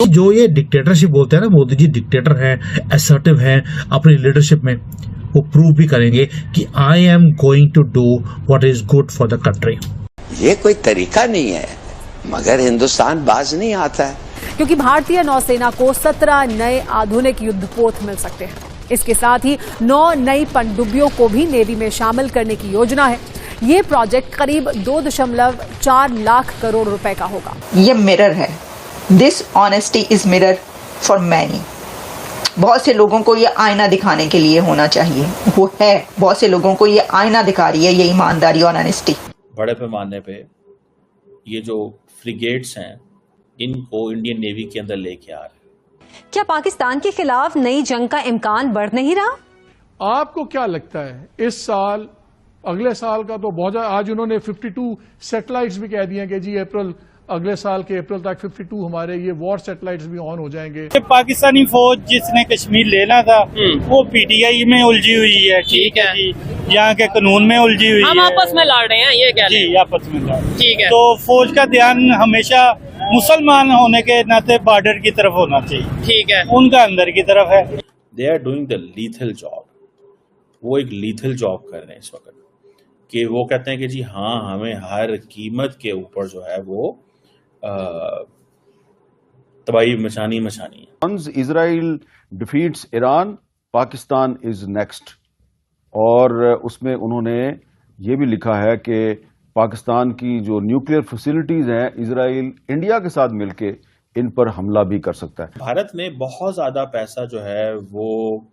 जो ये डिक्टेटरशिप बोलते हैं ना, मोदी जी डिक्टेटर हैं, असर्टिव हैं अपनी लीडरशिप में, वो प्रूव भी करेंगे कि I am going to do what is good for the country. ये कोई तरीका नहीं है, मगर हिंदुस्तान बाज नहीं आता है, क्योंकि भारतीय नौसेना को 17 नए आधुनिक युद्धपोत मिल सकते हैं। इसके साथ ही 9 नई पनडुब्बियों को भी नेवी में शामिल करने की योजना है। ये प्रोजेक्ट करीब 2.4 लाख करोड़ रुपए का होगा। ये मिरर है, this honesty is mirror for many. बहुत से लोगों को ये आईना दिखाने के लिए होना चाहिए, वो है, बहुत से लोगों को ये आईना दिखा रही है, ये ईमानदारी और ऑनेस्टी। बड़े पैमाने पे ये जो फ्रिगेट्स हैं, इनको इंडियन नेवी के अंदर लेके आ रहे हैं। क्या पाकिस्तान के खिलाफ नई जंग का इम्कान बढ़ नहीं रहा? आपको क्या लगता है इस साल, अगले साल का तो बहुत, आज उन्होंने 52 सैटेलाइट्स भी कह दिए कि जी अगले साल के अप्रैल तक 52 हमारे ये वॉर सैटेलाइट्स भी ऑन हो जाएंगे। पाकिस्तानी फौज जिसने कश्मीर लेना था वो पीटीआई में उलझी हुई है, ठीक है जी, यहाँ के कानून में उलझी हुई है। हम आपस में लड़ रहे हैं, ये कह रहे हैं जी, आपस में लड़, ठीक है। तो फौज का ध्यान हमेशा मुसलमान होने के नाते बॉर्डर की तरफ होना चाहिए, ठीक है, उनका अंदर की तरफ है। They are doing the lethal job, वो एक लीथल जॉब कर रहे हैं इस वक्त, कि वो कहते हैं कि जी हाँ, हमें हर कीमत के ऊपर जो है वो तबाही मचानी है। Once Israel defeats Iran, Pakistan is next। और उसमें उन्होंने ये भी लिखा है कि पाकिस्तान की जो न्यूक्लियर फैसिलिटीज हैं, इजराइल इंडिया के साथ मिलके इन पर हमला भी कर सकता है। भारत ने बहुत ज्यादा पैसा जो है वो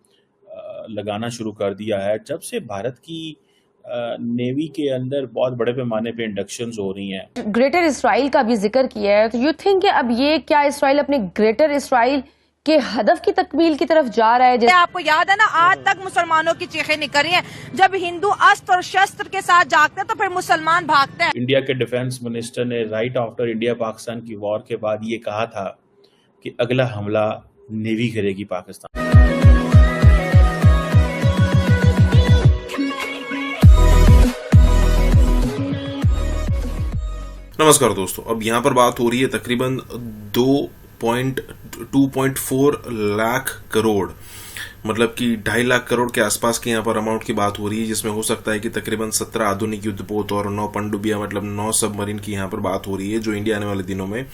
लगाना शुरू कर दिया है जब से भारत की नेवी के अंदर बहुत बड़े पैमाने पे इंडक्शंस हो रही हैं। ग्रेटर इसराइल का भी जिक्र किया है, तो यू थिंक अब ये क्या इसराइल अपने ग्रेटर इसराइल के हदफ की तकमील की तरफ जा रहा है? आपको याद है ना, आज तक मुसलमानों की चीखें निकल रही हैं, जब हिंदू अस्त्र और शस्त्र के साथ जागते हैं तो फिर मुसलमान भागते हैं। इंडिया के डिफेंस मिनिस्टर ने राइट आफ्टर इंडिया पाकिस्तान की वॉर के बाद ये कहा था कि अगला हमला नेवी करेगी पाकिस्तान। नमस्कार दोस्तों, अब यहाँ पर बात हो रही है तकरीबन 2.4 लाख करोड़, मतलब कि 2.5 लाख करोड़ के आसपास के यहाँ पर अमाउंट की बात हो रही है, जिसमें हो सकता है कि तकरीबन 17 आधुनिक युद्धपोत और 9 पनडुब्बियां, मतलब 9 सबमरीन की यहाँ पर बात हो रही है, जो इंडिया आने वाले दिनों में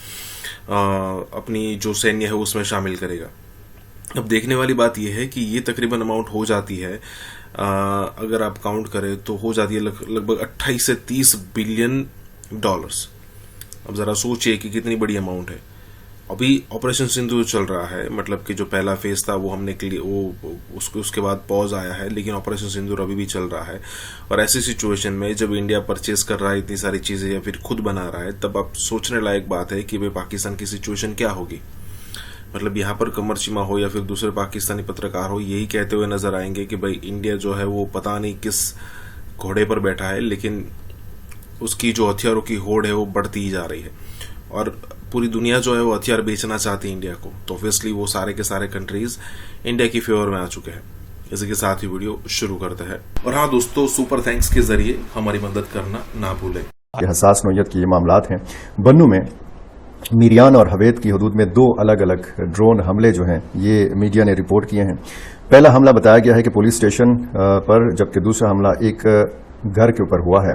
अपनी जो सैन्य है उसमें शामिल करेगा। अब देखने वाली बात यह है कि ये तकरीबन अमाउंट हो जाती है, अगर आप काउंट करें तो हो जाती है लगभग 28 से 30 बिलियन डॉलर्स। अब जरा सोचिए कि कितनी बड़ी अमाउंट है। अभी ऑपरेशन सिंदूर चल रहा है, मतलब कि जो पहला फेज था वो हमने उसके बाद पॉज आया है, लेकिन ऑपरेशन सिंदूर अभी भी चल रहा है। और ऐसी सिचुएशन में जब इंडिया परचेज कर रहा है इतनी सारी चीजें या फिर खुद बना रहा है, तब अब सोचने लायक बात है कि भाई पाकिस्तान की सिचुएशन क्या होगी। मतलब यहाँ पर कमर चिमा हो या फिर दूसरे पाकिस्तानी पत्रकार हो, यही कहते हुए नजर आएंगे कि भाई इंडिया जो है वो पता नहीं किस घोड़े पर बैठा है, लेकिन उसकी जो हथियारों की होड़ है वो बढ़ती ही जा रही है और पूरी दुनिया जो है वो हथियार बेचना चाहती है इंडिया को। तो ऑब्वियसली वो सारे के सारे कंट्रीज इंडिया की फेवर में आ चुके हैं। इसी के साथ ही वीडियो शुरू करते हैं। और हाँ दोस्तों, सुपर थैंक्स के जरिए हमारी मदद करना ना भूलें। ये हसास नौयत की ये मामलात हैं। बन्नू में मीरियान और हवेद की हदूद में 2 अलग अलग ड्रोन हमले जो हैं ये मीडिया ने रिपोर्ट किए हैं। पहला हमला बताया गया है कि पुलिस स्टेशन पर, जबकि दूसरा हमला एक घर के ऊपर हुआ है।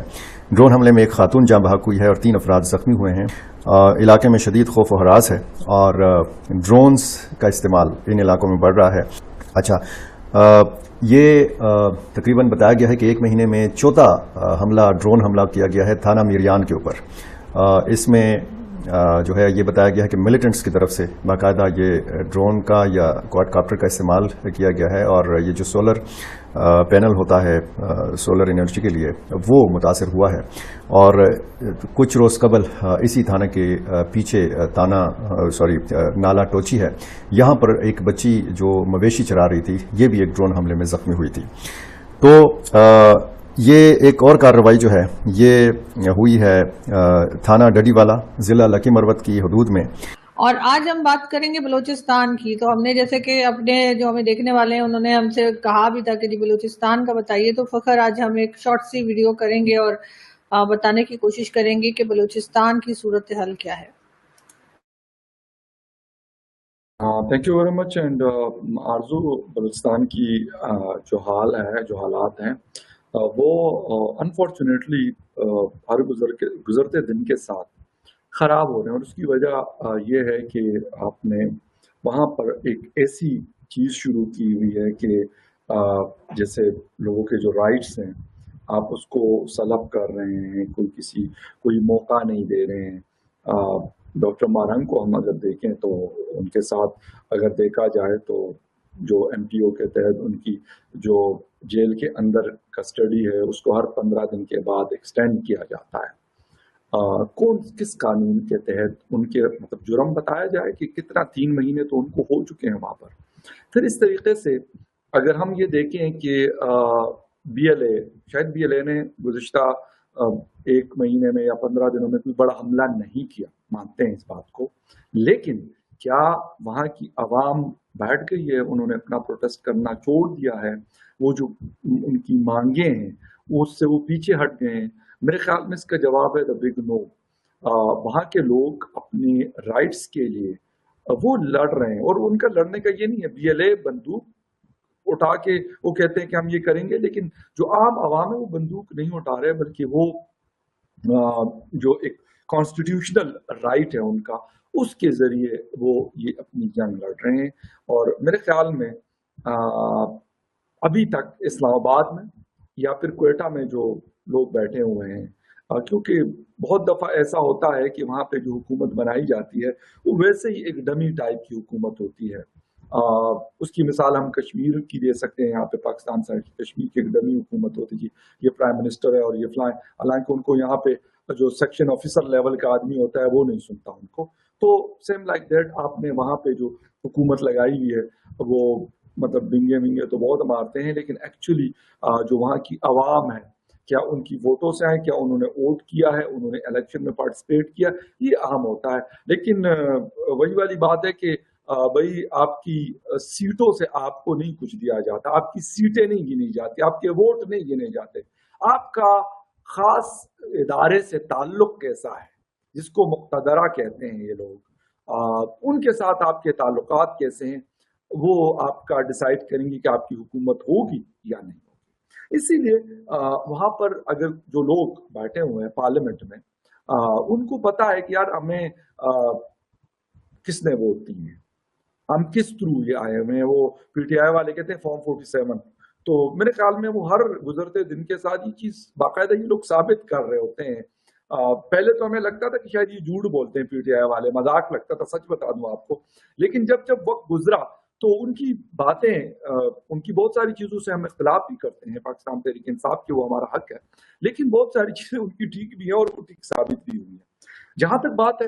ड्रोन हमले में एक खातून जाँ बहक हुई है और 3 अफराद जख्मी हुए हैं। इलाके में शदीद खौफ व हरास है और ड्रोन्स का इस्तेमाल इन इलाकों में बढ़ रहा है। अच्छा, ये तकरीबन बताया गया है कि 1 महीने में 4था हमला, ड्रोन हमला किया गया है थाना मीरियान के ऊपर। इसमें जो है ये बताया गया है कि मिलिटेंट्स की तरफ से बाकायदा ये ड्रोन का या क्वाडकॉप्टर का इस्तेमाल किया गया है और ये जो सोलर पैनल होता है सोलर एनर्जी के लिए, वो मुतासिर हुआ है। और कुछ रोज़ कबल इसी थाना के पीछे नाला टोची है, यहाँ पर एक बच्ची जो मवेशी चरा रही थी, ये भी एक ड्रोन हमले में जख्मी हुई थी। तो ये एक और कार्रवाई जो है ये हुई है थाना डडीवाला, जिला लकी मरवत की हदूद में। और आज हम बात करेंगे बलूचिस्तान की। तो हमने, जैसे कि अपने जो हमें देखने वाले हैं, उन्होंने हमसे कहा भी था कि जी बलूचिस्तान का बताइए, तो फखर आज हम एक शॉर्ट सी वीडियो करेंगे और बताने की कोशिश करेंगे कि बलूचिस्तान की सूरत हाल क्या है। Thank you very much. And आरजू, बलूचिस्तान की जो हालात हैं वो अनफॉर्चुनेटली हर गुजरते दिन के साथ ख़राब हो रहे हैं। और उसकी वजह ये है कि आपने वहाँ पर एक ऐसी चीज़ शुरू की हुई है कि जैसे लोगों के जो राइट्स हैं आप उसको सलब कर रहे हैं, कोई मौका नहीं दे रहे हैं। डॉक्टर मारंग को हम अगर देखें तो उनके साथ अगर देखा जाए तो जो MPO के तहत उनकी जो जेल के अंदर कस्टडी है उसको हर 15 दिन के बाद एक्सटेंड किया जाता है। किस कानून के तहत उनके मतलब जुर्म बताया जाए कि कितना 3 महीने तो उनको हो चुके हैं वहाँ पर। फिर इस तरीके से अगर हम ये देखें कि BLA ने गुज़िश्ता 1 महीने में या 15 दिनों में कोई बड़ा हमला नहीं किया, मानते हैं इस बात को, लेकिन क्या वहाँ की आवाम बैठ गई है? उन्होंने अपना प्रोटेस्ट करना छोड़ दिया है? वो जो उनकी मांगे हैं उससे वो पीछे हट गए हैं? मेरे ख्याल में इसका जवाब है द बिग नो। वहाँ के लोग अपने राइट्स के लिए वो लड़ रहे हैं और उनका लड़ने का ये नहीं है BLA बंदूक उठा के वो कहते हैं कि हम ये करेंगे, लेकिन जो आम आवाम है वो बंदूक नहीं उठा रहे, बल्कि वो जो एक कॉन्स्टिट्यूशनल राइट है उनका, उसके जरिए वो ये अपनी जंग लड़ रहे हैं। और मेरे ख्याल में अभी तक इस्लामाबाद में या फिर क्वेटा में जो लोग बैठे हुए हैं, क्योंकि बहुत दफा ऐसा होता है कि वहाँ पे जो हुकूमत बनाई जाती है वो वैसे ही एक डमी टाइप की हुकूमत होती है। उसकी मिसाल हम कश्मीर की दे सकते हैं। यहाँ पे पाकिस्तान साइड की कश्मीर की एक डमी हुकूमत होती थी, ये प्राइम मिनिस्टर है और ये फलाएं, हालांकि उनको यहाँ पे जो सेक्शन ऑफिसर लेवल का आदमी होता है वो नहीं सुनता उनको। तो सेम लाइक दैट आपने वहाँ पे जो हुकूमत लगाई हुई है वो मतलब बिंगे तो बहुत मारते हैं, लेकिन एक्चुअली जो वहाँ की आवाम है, क्या उनकी वोटों से आए, क्या उन्होंने वोट किया है, उन्होंने इलेक्शन में पार्टिसिपेट किया, ये अहम होता है। लेकिन वही वाली बात है कि भाई आपकी सीटों से आपको नहीं कुछ दिया जाता, आपकी सीटें नहीं गिनी जाती, आपके वोट नहीं गिने जाते, आपका खास इदारे से ताल्लुक कैसा है, जिसको मुक्तदरा कहते हैं ये लोग, उनके साथ आपके ताल्लुकात कैसे हैं, वो आपका डिसाइड करेंगे कि आपकी हुकूमत होगी या नहीं होगी। इसीलिए वहां पर अगर जो लोग बैठे हुए हैं पार्लियामेंट में, उनको पता है कि यार हमें किसने वोट दी है, हम किस थ्रू ये आए हुए हैं। वो PTI वाले कहते हैं फॉर्म 47, तो मेरे ख्याल में वो हर गुजरते दिन के साथ ये चीज बाकायदा ये लोग साबित कर रहे होते हैं। पहले तो हमें लगता था कि शायद ये झूठ बोलते हैं PTI वाले, मजाक लगता था, सच बता दूं आपको। लेकिन जब वक्त गुजरा तो उनकी बातें, उनकी बहुत सारी चीजों से हम इख्तिलाफ भी करते हैं, पाकिस्तान तहरीक इंसाफ की वो हमारा हक है, लेकिन बहुत सारी चीजें उनकी ठीक भी है और वो ठीक साबित भी हुई है। जहां तक बात है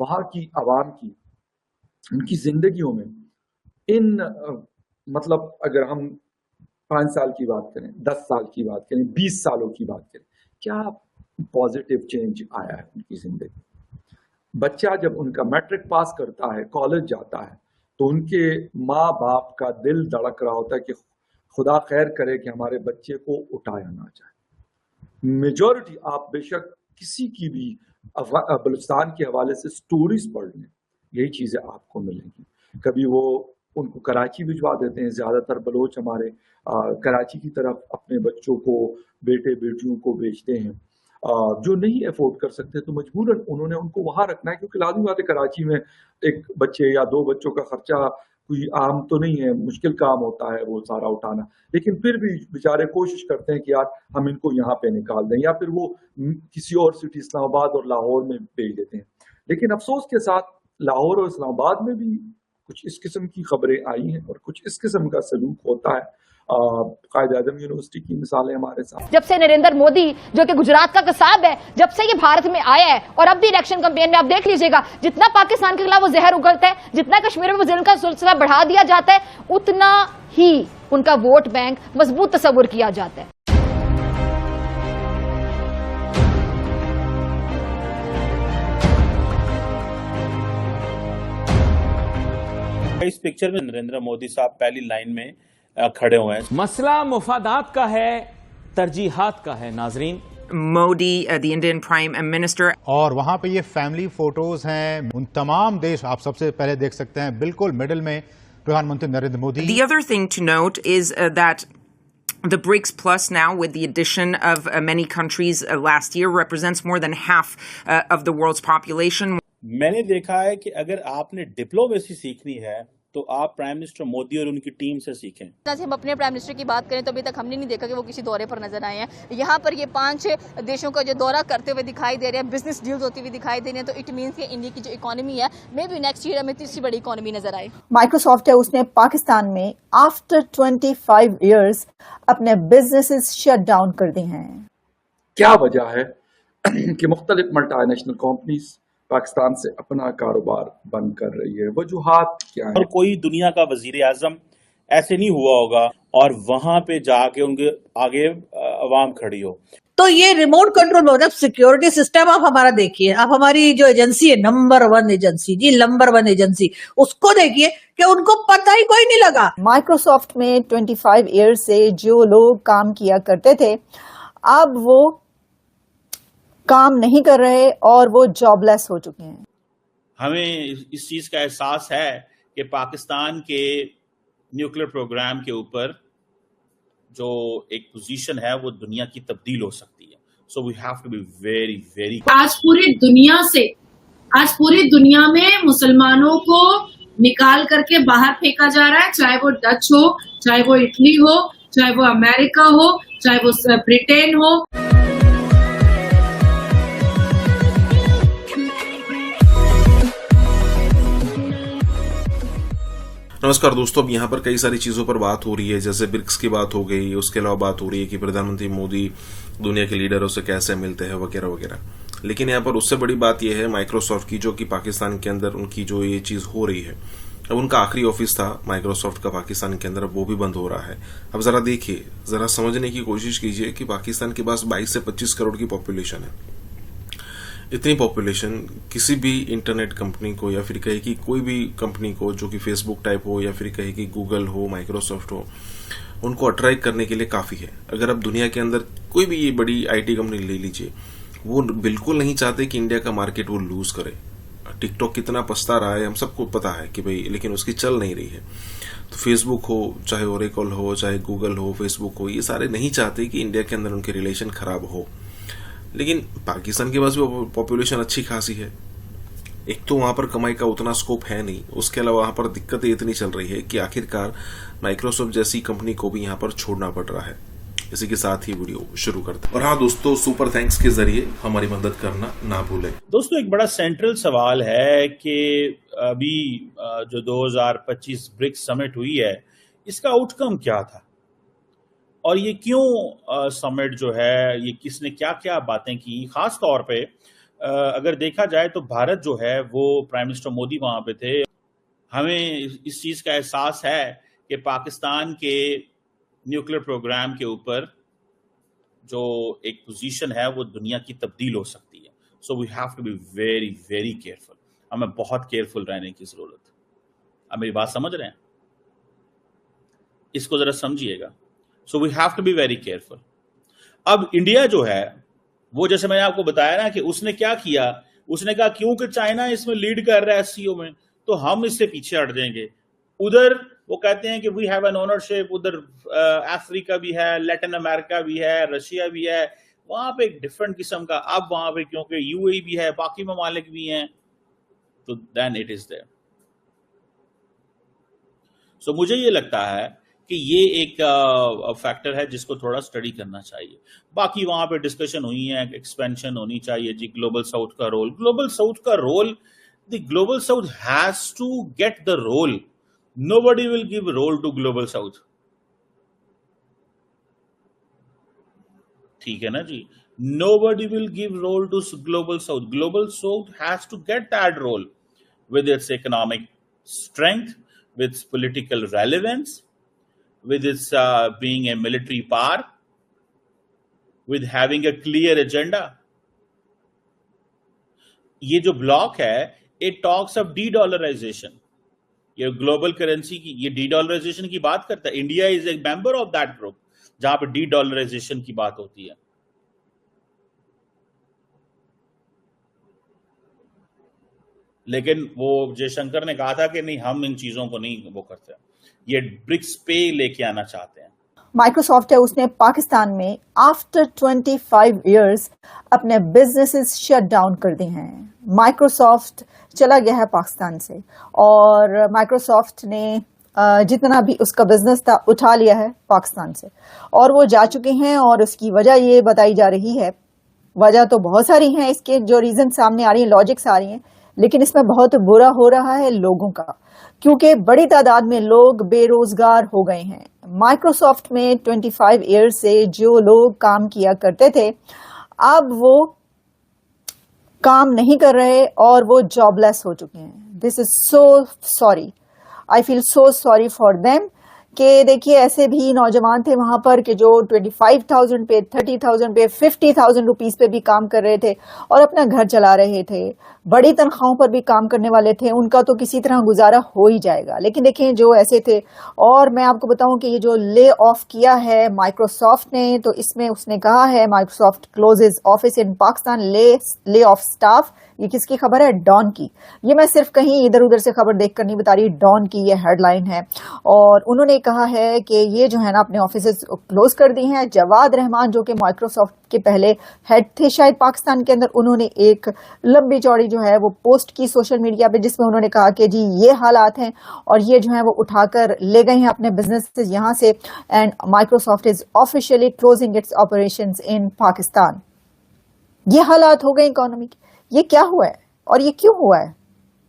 वहां की आवाम की, उनकी जिंदगियों में मतलब अगर हम 5 साल की बात करें, 10 साल की बात करें, 20 सालों की बात करें, क्या पॉजिटिव चेंज आया है उनकी जिंदगी? बच्चा जब उनका मैट्रिक पास करता है, कॉलेज जाता है, तो उनके माँ बाप का दिल धड़क रहा होता है कि खुदा खैर करे कि हमारे बच्चे को उठाया ना जाए। मेजॉरिटी, आप बेशक किसी की भी बलूचिस्तान के हवाले से स्टोरीज पढ़ लें, यही चीजें आपको मिलेंगी। कभी वो उनको कराची भिजवा देते हैं, ज्यादातर बलोच हमारे कराची की तरफ अपने बच्चों को, बेटे बेटियों को भेजते हैं। जो नहीं अफोर्ड कर सकते तो मजबूरन उन्होंने उनको वहां रखना है, क्योंकि लाजमी बात है कराची में एक बच्चे या 2 बच्चों का खर्चा कोई आम तो नहीं है, मुश्किल काम होता है वो सारा उठाना। लेकिन फिर भी बेचारे कोशिश करते हैं कि यार हम इनको यहाँ पे निकाल दें, या फिर वो किसी और सिटी इस्लामाबाद और लाहौर में भेज देते हैं। लेकिन अफसोस के साथ लाहौर और इस्लामाबाद में भी कुछ इस किस्म की खबरें आई हैं और कुछ इस किस्म का सलूक होता है। कायद-ए-आज़म यूनिवर्सिटी की मिसालें हमारे साथ। जब से नरेंद्र मोदी जो कि गुजरात का कसाब है, जब से ये भारत में आया है, और अब भी इलेक्शन कैंपेन में आप देख लीजिएगा, जितना पाकिस्तान के खिलाफ वो जहर उगलता है, जितना कश्मीर में जुल्म का सिलसिला बढ़ा दिया जाता है, उतना ही उनका वोट बैंक मजबूत तस्वुर किया जाता है। इस पिक्चर में नरेंद्र मोदी साहब पहली लाइन में खड़े हुए हैं। मसला मुफादात का है, तरजीहात का है। नाजरीन, Modi, the Indian Prime Minister. और वहाँ पे ये फैमिली फोटोज हैं उन तमाम देश, आप सबसे पहले देख सकते हैं बिल्कुल मिडिल में प्रधानमंत्री Narendra Modi. The other thing to note is that the BRICS Plus now, with the addition of many countries last year, represents more than half of the world's population. मैंने देखा है कि अगर आपने डिप्लोमेसी सीखनी है तो आप प्राइम मिनिस्टर मोदी और उनकी टीम से सीखें। जैसे हम अपने प्राइम मिनिस्टर की बात करें तो अभी तक हमने नहीं देखा कि वो किसी दौरे पर नजर आए हैं। यहाँ पर ये 5 देशों का जो दौरा करते हुए दिखाई दे रहे हैं, बिजनेस डील्स होती हुई दिखाई दे रही हैं, तो इट मीन्स कि इंडिया की जो इकोनॉमी है मे बी नेक्स्ट ईयर हमें तीसरी बड़ी इकोनॉमी नजर आए। माइक्रोसॉफ्ट है, उसने पाकिस्तान में आफ्टर 25 ईयर्स अपने बिजनेसेस शट डाउन कर दिए हैं। क्या वजह है कि मुख्तलिफ मल्टीनेशनल कंपनीज पाकिस्तान से अपना कारोबार बंद कर रही है? वजूहात क्या है? और कोई दुनिया का वजीर आजम ऐसे नहीं हुआ होगा और वहां पे जाके उनके आगे अवाम खड़ी हो। तो ये रिमोट कंट्रोल हो, जब सिक्योरिटी सिस्टम आप हमारा देखिए, आप हमारी जो एजेंसी है नंबर 1 एजेंसी, जी नंबर 1 एजेंसी, उसको देखिए कि उनको पता ही कोई नहीं लगा। माइक्रोसॉफ्ट में 25 ईयर्स से जो लोग काम किया करते थे अब वो काम नहीं कर रहे और वो जॉबलेस हो चुके हैं। हमें इस चीज का एहसास है कि पाकिस्तान के न्यूक्लियर प्रोग्राम के ऊपर जो एक पोजीशन है वो दुनिया की तब्दील हो सकती है। So we have to be very very. आज पूरी दुनिया में मुसलमानों को निकाल करके बाहर फेंका जा रहा है, चाहे वो डच हो, चाहे वो इटली हो, चाहे वो अमेरिका हो, चाहे वो ब्रिटेन हो। नमस्कार दोस्तों, अब यहाँ पर कई सारी चीज़ों पर बात हो रही है, जैसे ब्रिक्स की बात हो गई, उसके अलावा बात हो रही है कि प्रधानमंत्री मोदी दुनिया के लीडरों से कैसे मिलते हैं वगैरह वगैरह। लेकिन यहाँ पर उससे बड़ी बात यह है माइक्रोसॉफ्ट की, जो कि पाकिस्तान के अंदर उनकी जो ये चीज़ हो रही है। अब उनका आखिरी ऑफिस था माइक्रोसॉफ्ट का पाकिस्तान के अंदर, वो भी बंद हो रहा है। अब जरा देखिए, जरा समझने की कोशिश कीजिए कि पाकिस्तान के पास 22 से 25 करोड़ की पॉपुलेशन है। इतनी पॉपुलेशन किसी भी इंटरनेट कंपनी को या फिर कहे कि कोई भी कंपनी को जो कि फेसबुक टाइप हो या फिर कहे कि गूगल हो, माइक्रोसॉफ्ट हो, उनको अट्रैक्ट करने के लिए काफ़ी है। अगर आप दुनिया के अंदर कोई भी ये बड़ी आईटी कंपनी ले लीजिए, वो बिल्कुल नहीं चाहते कि इंडिया का मार्केट वो लूज करे। टिकटॉक कितना पछता रहा है हम सबको पता है कि भाई, लेकिन उसकी चल नहीं रही है। तो फेसबुक हो, चाहे ओरेकल हो, चाहे गूगल हो, फेसबुक हो, ये सारे नहीं चाहते कि इंडिया के अंदर उनके रिलेशन खराब हो। लेकिन पाकिस्तान के पास भी पॉपुलेशन अच्छी खासी है। एक तो वहां पर कमाई का उतना स्कोप है नहीं, उसके अलावा वहां पर दिक्कतें इतनी चल रही है कि आखिरकार माइक्रोसॉफ्ट जैसी कंपनी को भी यहां पर छोड़ना पड़ रहा है। इसी के साथ ही वीडियो शुरू करते हैं। और हाँ दोस्तों, सुपर थैंक्स के जरिए हमारी मदद करना ना भूलें। दोस्तों, एक बड़ा सेंट्रल सवाल है कि अभी जो 2025 ब्रिक्स समिट हुई है, इसका आउटकम क्या था और ये क्यों समिट जो है, ये किसने क्या क्या बातें की। खास तौर पे अगर देखा जाए तो भारत जो है वो प्राइम मिनिस्टर मोदी वहां पे थे। हमें इस चीज का एहसास है कि पाकिस्तान के न्यूक्लियर प्रोग्राम के ऊपर जो एक पोजीशन है वो दुनिया की तब्दील हो सकती है। So we have to be very very careful. हमें बहुत केयरफुल रहने की जरूरत है। आप मेरी बात समझ रहे हैं? इसको जरा समझिएगा। So we have to be very careful. अब इंडिया जो है वो, जैसे मैंने आपको बताया ना कि उसने क्या किया, उसने कहा क्योंकि चाइना इसमें लीड कर रहा है एससीओ में, तो हम इससे पीछे हट जाएंगे। उधर वो कहते हैं कि वी हैव एन ओनरशिप, उधर अफ्रीका भी है, लैटिन अमेरिका भी है, रशिया भी है, वहां पे एक डिफरेंट किस्म का। अब वहां पे क्योंकि यूएई भी है, बाकी ममालिक भी हैं, तो देन इट इज देयर। सो मुझे ये लगता है कि ये एक फैक्टर है जिसको थोड़ा स्टडी करना चाहिए। बाकी वहां पे डिस्कशन हुई है, एक्सपेंशन होनी चाहिए जी, ग्लोबल साउथ का रोल। ग्लोबल साउथ का रोल, the global south has to get the role. Nobody will give role to global south. ठीक है ना जी? Nobody will give role to global south. Global south has to get that role with its economic strength, with political relevance, with its being a military power, with having a clear agenda. ये जो block है, it talks of de-dollarization. ये global currency की, ये de-dollarization की बात करता है। India is a member of that group जहां पे de-dollarization की बात होती है। लेकिन वो जयशंकर ने कहा था कि नहीं, हम इन चीजों को नहीं वो करते, ये ब्रिक्स पे लेके आना चाहते हैं। माइक्रोसॉफ्ट है, उसने पाकिस्तान में आफ्टर 25 इयर्स अपने बिजनेसेस शट डाउन कर दिए हैं। माइक्रोसॉफ्ट चला गया है पाकिस्तान से और माइक्रोसॉफ्ट ने जितना भी उसका बिजनेस था उठा लिया है पाकिस्तान से और वो जा चुके हैं। और उसकी वजह ये बताई जा रही है, वजह तो बहुत सारी हैं इसके, जो रीजन सामने आ रही है, लॉजिक्स आ रही हैं, लेकिन इसमें बहुत बुरा हो रहा है लोगों का, क्योंकि बड़ी तादाद में लोग बेरोजगार हो गए हैं। माइक्रोसॉफ्ट में 25 ईयर्स से जो लोग काम किया करते थे, अब वो काम नहीं कर रहे और वो जॉबलेस हो चुके हैं। This is so sorry, I feel so sorry for them कि देखिए ऐसे भी नौजवान थे वहां पर कि जो 25,000 पे, 30,000 पे, 50,000 रुपीस पे भी काम कर रहे थे और अपना घर चला रहे थे। बड़ी तनख्वाहों पर भी काम करने वाले थे, उनका तो किसी तरह गुजारा हो ही जाएगा। लेकिन देखें जो ऐसे थे, और मैं आपको बताऊं कि ये जो ले ऑफ किया है माइक्रोसॉफ्ट ने, तो इसमें उसने कहा है Microsoft closes office in Pakistan, lay off staff. ये किसकी खबर है? डॉन की। ये मैं सिर्फ कहीं इधर उधर से खबर देखकर नहीं बता रही, डॉन की ये हेडलाइन है। और उन्होंने कहा है कि ये जो है ना अपने ऑफिसेज क्लोज कर दी हैं। जवाद रहमान जो कि माइक्रोसॉफ्ट के पहले हेड थे शायद पाकिस्तान के अंदर, उन्होंने एक लंबी चौड़ी जो है वो पोस्ट की सोशल मीडिया पे, जिसमें उन्होंने कहा कि जी ये हालात हैं और ये जो है वो उठाकर ले गए हैं अपने बिजनेस यहां से, and Microsoft is officially closing it's operations in Pakistan. ये हालात हो गए इकोनॉमी के। ये क्या हुआ है और ये क्यों हुआ है?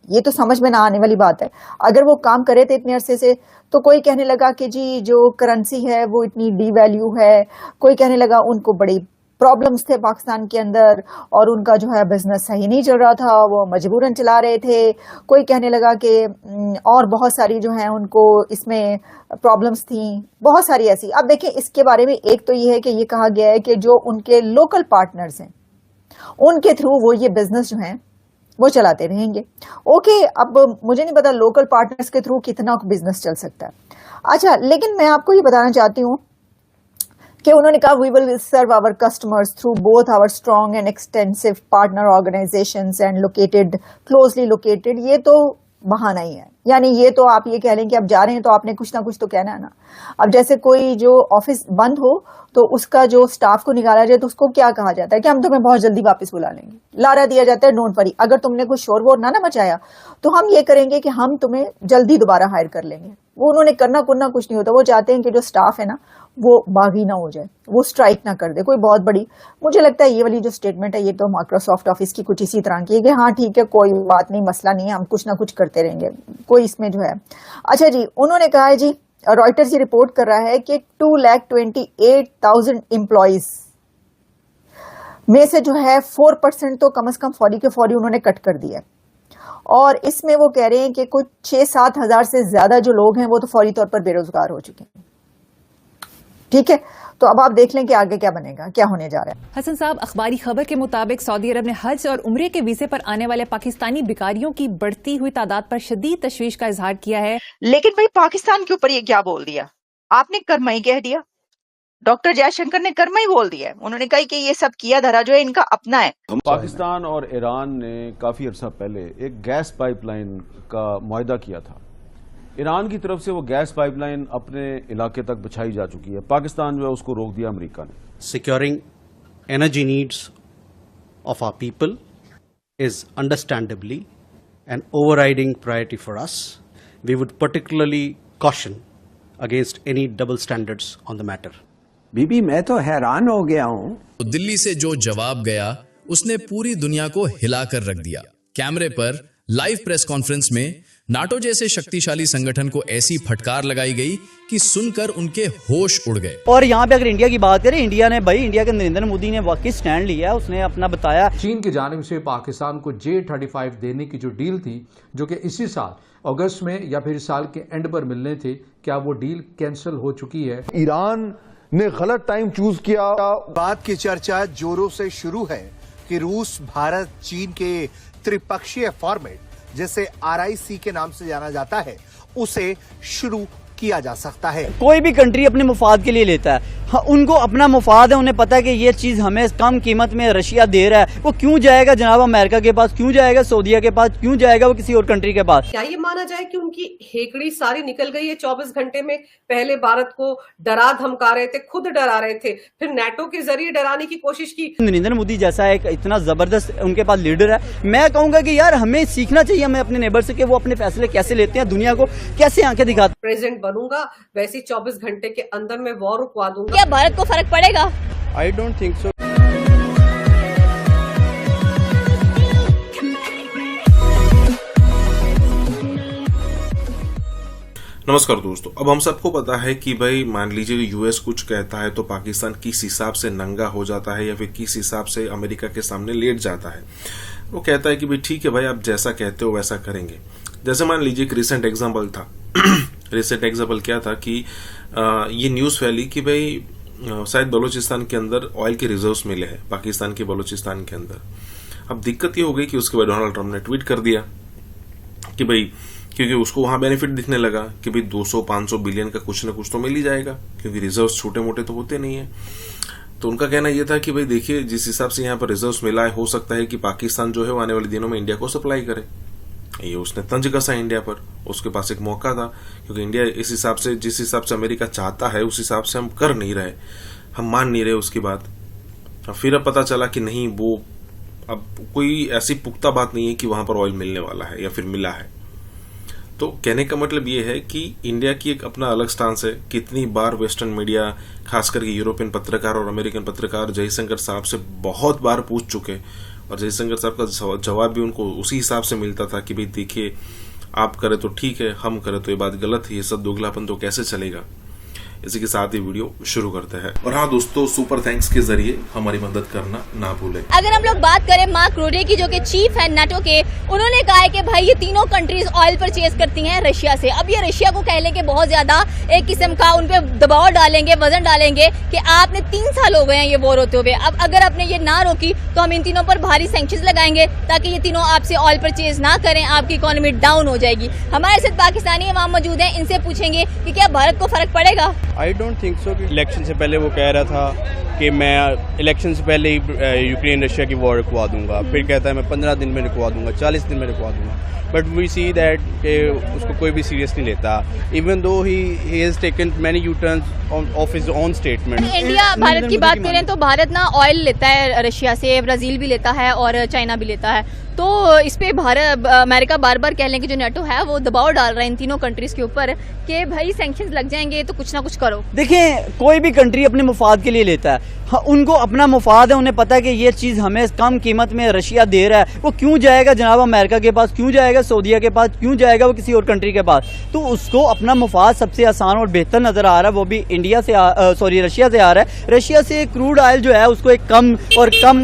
ये तो समझ में ना आने वाली बात है। अगर वो काम करे थे इतने अरसे से, तो कोई कहने लगा कि जी जो करेंसी है वो इतनी डी वैल्यू है, कोई कहने लगा उनको बड़ी प्रॉब्लम्स थे पाकिस्तान के अंदर और उनका जो है बिजनेस सही नहीं चल रहा था, वो मजबूरन चला रहे थे। कोई कहने लगा कि और बहुत सारी जो है उनको इसमें प्रॉब्लम्स थी, बहुत सारी ऐसी। अब देखिए इसके बारे में एक तो ये है कि ये कहा गया है कि जो उनके लोकल पार्टनर्स हैं उनके थ्रू वो ये बिजनेस जो है वो चलाते रहेंगे। ओके, अब मुझे नहीं पता लोकल पार्टनर्स के थ्रू कितना बिजनेस चल सकता है। अच्छा, लेकिन मैं आपको ये बताना चाहती हूँ कि उन्होंने कहा we will serve our customers through both our strong and extensive partner organisations and located closely located. ये तो बहाना ही है, यानी ये तो आप ये कह लें कि अब जा रहे हैं तो आपने कुछ ना कुछ तो कहना है ना। अब जैसे कोई जो ऑफिस बंद हो तो उसका जो स्टाफ को निकाला जाए तो उसको क्या कहा जाता है कि हम तुम्हें बहुत जल्दी वापस बुला लेंगे, लारा दिया जाता है डोंट वरी, अगर तुमने कुछ शोर वोर ना मचाया तो हम ये करेंगे कि हम तुम्हें जल्दी दोबारा हायर कर लेंगे। वो उन्होंने करना कुछ नहीं होता, वो चाहते हैं कि जो स्टाफ है ना वो बागी ना हो जाए, वो स्ट्राइक ना कर दे कोई बहुत बड़ी। मुझे लगता है ये वाली जो स्टेटमेंट है ये तो माइक्रोसॉफ्ट ऑफिस की कुछ इसी तरह की है कि हाँ ठीक है कोई बात नहीं, मसला नहीं है, हम कुछ ना कुछ करते रहेंगे, कोई इसमें जो है। अच्छा जी, उन्होंने कहा है जी, रॉयटर्स ये रिपोर्ट कर रहा है कि 2,28,000 एम्प्लॉइज में से जो है 4% तो कम से कम फौरी के फौरी उन्होंने कट कर दिया। और इसमें वो कह रहे हैं कि कुछ 6-7 हजार से ज्यादा जो लोग हैं वो तो फौरी तौर पर बेरोजगार हो चुके हैं। ठीक है, तो अब आप देख लें कि आगे क्या बनेगा, क्या होने जा रहा है। हसन साहब, अखबारी खबर के मुताबिक सऊदी अरब ने हज और उम्रे के वीजे पर आने वाले पाकिस्तानी बिकारियों की बढ़ती हुई तादाद पर शदीद तशवीश का इजहार किया है। लेकिन भाई पाकिस्तान के ऊपर ये क्या बोल दिया? आपने कर्मा ही कह दिया, डॉक्टर जयशंकर ने कर्मा ही बोल दिया है। उन्होंने कहा कि ये सब किया धरा जो है इनका अपना है। पाकिस्तान और ईरान ने काफी अरसा पहले एक गैस पाइपलाइन का मुआहदा किया था। ईरान की तरफ से वो गैस पाइपलाइन अपने इलाके तक बिछाई जा चुकी है, पाकिस्तान जो है उसको रोक दिया अमेरिका ने। Securing energy needs of our people is understandably an overriding priority for us. We would particularly caution against any double standards on the matter. बीबी मैं तो हैरान हो गया हूं। तो दिल्ली से जो जवाब गया उसने पूरी दुनिया को हिलाकर रख दिया। कैमरे पर लाइव प्रेस कॉन्फ्रेंस में नाटो जैसे शक्तिशाली संगठन को ऐसी फटकार लगाई गई कि सुनकर उनके होश उड़ गए। और यहाँ पे अगर इंडिया की बात करें, इंडिया के नरेंद्र मोदी ने वाकई स्टैंड लिया, उसने अपना बताया। चीन की जानिब से पाकिस्तान को J-35 देने की जो डील थी, जो कि इसी साल अगस्त में या फिर इस साल के एंड पर मिलने थे, क्या वो डील कैंसिल हो चुकी है? ईरान ने गलत टाइम चूज किया। बात की चर्चा जोरों से शुरू है कि रूस, भारत, चीन के त्रिपक्षीय फॉर्मेट जिसे RIC के नाम से जाना जाता है, उसे शुरू किया जा सकता है। कोई भी कंट्री अपने मुफाद के लिए लेता है, हाँ, उनको अपना मुफाद है, उन्हें पता है कि ये चीज हमें कम कीमत में रशिया दे रहा है, वो क्यों जाएगा जनाब अमेरिका के पास, क्यों जाएगा सऊदीया के पास, क्यों जाएगा वो किसी और कंट्री के पास। क्या ये माना जाए कि उनकी हेकड़ी सारी निकल गई है 24 घंटे में? पहले भारत को डरा धमका रहे थे, खुद डरा रहे थे, फिर नेटो के जरिए डराने की कोशिश की। नरेंद्र मोदी जैसा एक इतना जबरदस्त उनके पास लीडर है, मैं कहूंगा कि यार हमें सीखना चाहिए हमें अपने नेबर से कि वो अपने फैसले कैसे लेते हैं, दुनिया को कैसे आंखें दिखाते। प्रेसिडेंट बनूंगा वैसे 24 घंटे के अंदर में वॉर रुकवा दूंगा। क्या भारत को फर्क पड़ेगा? I don't think so. नमस्कार दोस्तों, अब हम सबको पता है कि भाई मान लीजिए यूएस कुछ कहता है तो पाकिस्तान किस हिसाब से नंगा हो जाता है या फिर किस हिसाब से अमेरिका के सामने लेट जाता है। वो कहता है कि भाई ठीक है भाई, आप जैसा कहते हो वैसा करेंगे। जैसे मान लीजिए एक रिसेंट एग्जाम्पल था रिसेंट एग्जाम्पल क्या था कि ये न्यूज फैली कि भाई शायद बलूचिस्तान के अंदर ऑयल के रिजर्व्स मिले हैं, पाकिस्तान के बलूचिस्तान के अंदर। अब दिक्कत ये हो गई कि उसके बाद डोनाल्ड ट्रंप ने ट्वीट कर दिया कि भाई, क्योंकि उसको वहां बेनिफिट दिखने लगा कि भाई 200-500 बिलियन का कुछ ना कुछ तो मिल ही जाएगा, क्योंकि रिजर्व्स छोटे मोटे तो होते नहीं है। तो उनका कहना यह था कि भाई देखिए, जिस हिसाब से यहाँ पर रिजर्व्स मिला है, हो सकता है कि पाकिस्तान जो है वो आने वाले दिनों में इंडिया को सप्लाई करे। ये उसने तंज कसा इंडिया पर, उसके पास एक मौका था, क्योंकि इंडिया इस हिसाब से, जिस हिसाब से अमेरिका चाहता है उस हिसाब से हम कर नहीं रहे, हम मान नहीं रहे उसकी बात। फिर अब पता चला कि नहीं, वो अब कोई ऐसी पुख्ता बात नहीं है कि वहां पर ऑयल मिलने वाला है या फिर मिला है। तो कहने का मतलब ये है कि इंडिया की एक अपना अलग स्टांस है। कितनी बार वेस्टर्न मीडिया, खास करके यूरोपियन पत्रकार और अमेरिकन पत्रकार जयशंकर साहब से बहुत बार पूछ चुके, और जयशंकर साहब का जवाब भी उनको उसी हिसाब से मिलता था कि भाई देखिए, आप करें तो ठीक है, हम करें तो ये बात गलत है, ये सब दोगलापन तो कैसे चलेगा। इसी के साथ ही वीडियो शुरू करते हैं। और हाँ दोस्तों, सुपर थैंक्स के जरिए हमारी मदद करना ना भूलें। अगर हम लोग बात करें मार्क रूटे की, जो कि चीफ है नाटो के, उन्होंने कहा है कि भाई ये तीनों कंट्रीज ऑयल परचेज करती हैं रशिया से। अब ये रशिया को कह लेंगे बहुत ज्यादा एक किस्म का उन पे दबाव डालेंगे, वजन डालेंगे कि आपने 3 साल हो गए हैं ये वॉर होते हुए, अब अगर आपने ये ना रोकी तो हम इन तीनों पर भारी सैंक्शंस लगाएंगे ताकि ये तीनों आपसे ऑयल परचेज ना करें, आपकी इकोनॉमी डाउन हो जाएगी। हमारे साथ पाकिस्तानी अवाम मौजूद हैं, इनसे पूछेंगे कि क्या भारत को फर्क पड़ेगा। I don't think so. Election से पहले वो कह रहा था कि मैं इलेक्शन से पहले ही यूक्रेन रशिया की वॉर रुकवा दूंगा, फिर कहता है मैं 15 दिन में रुकवा दूंगा, 40 दिन में रुकवा दूंगा। बट वी सी दैट कि उसको कोई भी सीरियस नहीं लेता, even though he has taken many you turns of his own statement. India Bharat की बात करें तो भारत ना ऑयल लेता है रशिया से, ब्राजील भी लेता है और चाइना भी लेता है। तो इस पे भारत, अमेरिका बार बार कह लें कि जो नेटो है वो दबाव डाल रहा है इन तीनों कंट्रीज के ऊपर कि भाई सैंक्शंस लग जाएंगे तो कुछ ना कुछ करो। देखें, कोई भी कंट्री अपने मुफाद के लिए लेता है, हाँ, उनको अपना मुफाद है, उन्हें पता है कि ये चीज हमें कम कीमत में रशिया दे रहा है, वो क्यों जाएगा जनाब अमेरिका के पास, क्यों जाएगा सऊदीया के पास, क्यों जाएगा वो किसी और कंट्री के पास। तो उसको अपना मुफाद सबसे आसान और बेहतर नजर आ रहा है, वो भी इंडिया से रशिया से आ रहा है। रशिया से क्रूड ऑयल जो है उसको एक कम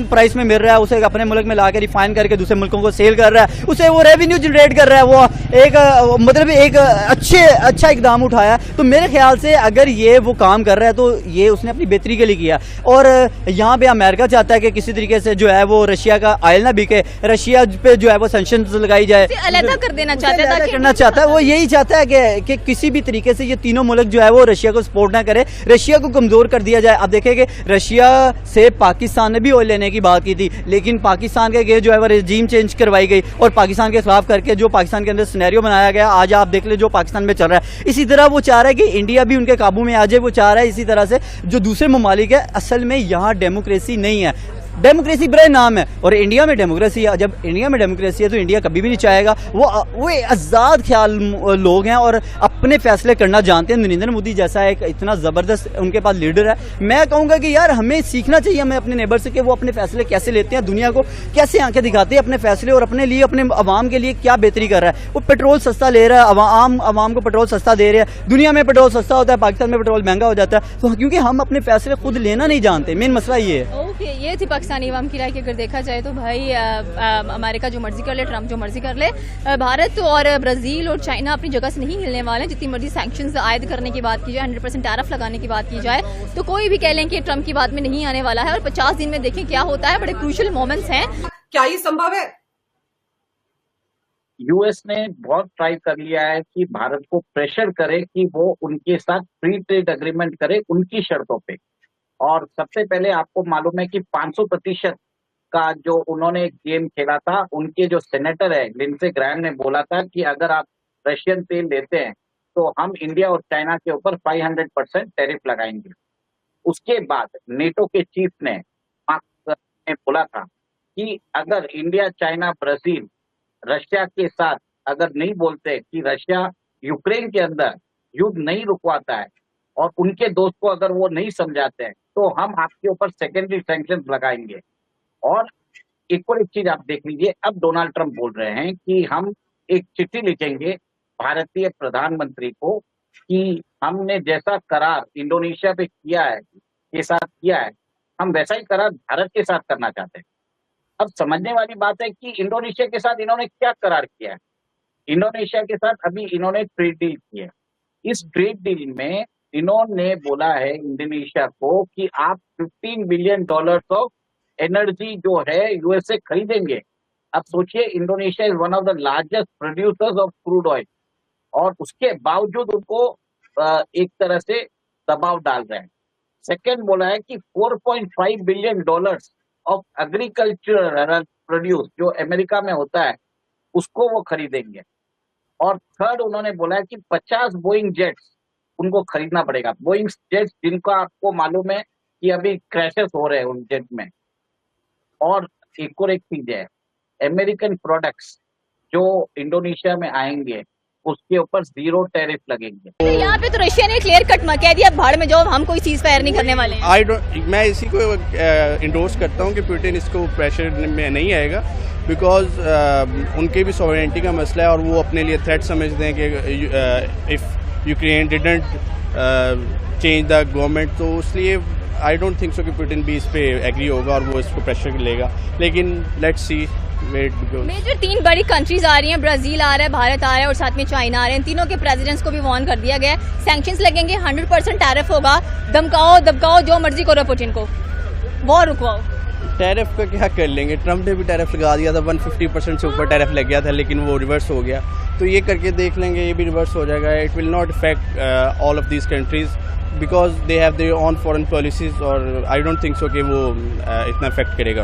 प्राइस में मिल रहा है, उसे अपने मुल्क में लाकर रिफाइन करके दूसरे मुल्कों को सेल कर रहा है, उसे वो रेवेन्यू जनरेट कर रहा है, वो एक मतलब एक अच्छा इकदाम उठाया। तो मेरे ख्याल से अगर ये वो काम कर रहा है तो ये उसने अपनी बेहतरी के लिए किया। और यहाँ पे अमेरिका चाहता है कि किसी तरीके से जो है वो रशिया का ऑयल ना बिके, रशिया पे जो है वो सैंक्शंस लगाई जाए, अलग कर देना चाहता है, करना चाहता है। वो यही चाहता है कि किसी भी तरीके से ये तीनों मुल्क जो है वो रशिया को सपोर्ट ना करे, रशिया को कमजोर कर दिया जाए। अब देखेंगे, रशिया से पाकिस्तान ने भी ऑयल लेने की बात की थी, लेकिन पाकिस्तान के जो है वो रेजीम चेंज करवाई गई और पाकिस्तान के खिलाफ करके जो पाकिस्तान के अंदर सिनेरियो बनाया गया, आज आप देख ले जो पाकिस्तान में चल रहा है। इसी तरह वो चाह रहा है कि इंडिया भी उनके काबू में आ जाए, वो चाह रहा है इसी तरह से जो दूसरे ममालिक है। असल में यहाँ डेमोक्रेसी नहीं है, डेमोक्रेसी बड़े नाम है, और इंडिया में डेमोक्रेसी है। जब इंडिया में डेमोक्रेसी है तो इंडिया कभी भी नहीं चाहेगा, वो आजाद ख्याल लोग हैं और अपने फैसले करना जानते हैं। नरेंद्र मोदी जैसा एक इतना जबरदस्त उनके पास लीडर है, मैं कहूंगा कि यार हमें सीखना चाहिए हमें अपने नेबर से कि वो अपने फैसले कैसे लेते हैं, दुनिया को कैसे आंखें दिखाते हैं अपने फैसले, और अपने लिए, अपने अवाम के लिए क्या बेहतरी कर रहा है। वो पेट्रोल सस्ता ले रहा है, अवाम को पेट्रोल सस्ता दे रहा है। दुनिया में पेट्रोल सस्ता होता है, पाकिस्तान में पेट्रोल महंगा हो जाता है, तो क्योंकि हम अपने फैसले खुद लेना नहीं जानते। मेन मसला ये है। ये थी पाकिस्तानी अवाम की राय की अगर देखा जाए तो भाई अमेरिका जो मर्जी कर ले, ट्रंप जो मर्जी कर ले, भारत और ब्राजील और चाइना अपनी जगह से नहीं हिलने वाले। जितनी मर्जी सैंक्शंस आयद करने की बात की जाए, 100% टैरिफ लगाने की बात की जाए, तो कोई भी कह लें कि ट्रंप की बात में नहीं आने वाला है। और 50 दिन में देखें क्या होता है, बड़े क्रूशियल मोमेंट्स हैं। क्या ये संभव है? यूएस ने बहुत ट्राई कर लिया है कि भारत को प्रेशर करे कि वो उनके साथ फ्री ट्रेड एग्रीमेंट करे उनकी शर्तों पे। और सबसे पहले आपको मालूम है कि 500% का जो उन्होंने गेम खेला था, उनके जो सेनेटर है लिंडसे ग्रैहम ने बोला था कि अगर आप रशियन तेल लेते हैं तो हम इंडिया और चाइना के ऊपर 500% टैरिफ लगाएंगे। उसके बाद नेटो के चीफ ने बोला था कि अगर इंडिया, चाइना, ब्राजील रशिया के साथ अगर नहीं बोलते कि रशिया यूक्रेन के अंदर युद्ध नहीं रुकवाता है और उनके दोस्त को अगर वो नहीं समझाते हैं तो हम आपके ऊपर सेकेंडरी सैंक्शंस लगाएंगे। और एक और एक चीज आप देख लीजिए, अब डोनाल्ड ट्रंप बोल रहे हैं कि हम एक चिट्ठी लिखेंगे भारतीय प्रधानमंत्री को कि हमने जैसा करार इंडोनेशिया पे किया है के साथ किया है, हम वैसा ही करार भारत के साथ करना चाहते हैं। अब समझने वाली बात है कि इंडोनेशिया के साथ इन्होंने क्या करार किया है। इंडोनेशिया के साथ अभी इन्होंने ट्रेड डील की है। इस ट्रेड डील में इन्होंने बोला है इंडोनेशिया को कि आप $15 बिलियन ऑफ एनर्जी जो है यूएस से खरीदेंगे। अब सोचिए, Indonesia is one of the largest producers of crude oil और उसके बावजूद उनको एक तरह से दबाव डाल रहे हैं। सेकेंड बोला है कि $4.5 बिलियन ऑफ एग्रीकल्चर प्रोड्यूस जो अमेरिका में होता है उसको वो खरीदेंगे। और थर्ड उन्होंने बोला है कि 50 बोइंग जेट्स उनको खरीदना पड़ेगा। बोइंग जेट्स जिनका आपको मालूम है कि अभी क्रैशेस हो रहे हैं उन जेट में। और एक और एक चीज है, अमेरिकन प्रोडक्ट्स जो इंडोनेशिया में आएंगे उसके ऊपर 0 टैरिफ लगेंगे। तो यहाँ पे तो रशिया ने क्लियर कट कह दिया, भाड़ में जाओ, हम कोई चीज फायर नहीं करने वाले हैं। मैं इसी को इंडोर्स करता हूँ कि पुतिन इसको प्रेशर में नहीं आएगा, बिकॉज उनके भी सॉवरेनिटी का मसला है और वो अपने लिए थ्रेट समझते हैं कि if Ukraine didn't change the government, तो इसलिए आई डोंट थिंक सो कि पुतिन भी इस पे एग्री होगा और वो इसको प्रेशर लेगा। लेकिन लेट्स सी मेजर 3 बड़ी कंट्रीज आ रही हैं, ब्राजील आ रहा है, भारत आ रहा है और साथ में चाइना आ रहे हैं। तीनों के प्रेसिडेंट्स को भी वार्न कर दिया गया है, सैंक्शंस लगेंगे, 100% टैरिफ होगा, धमकाओ दबकाओ जो मर्जी करो, पुतिन को वॉर रुकवाओ। टैरिफ का क्या कर लेंगे, ट्रम्प ने भी टैरिफ लगा दिया था, 150% से ऊपर टैरिफ लग गया था, लेकिन वो रिवर्स हो गया। तो ये करके देख लेंगे, ये भी रिवर्स हो जाएगा। It will not affect all of these countries because they have their own foreign policies और आई डोंट थिंक सो कि वो इतना अफेक्ट करेगा।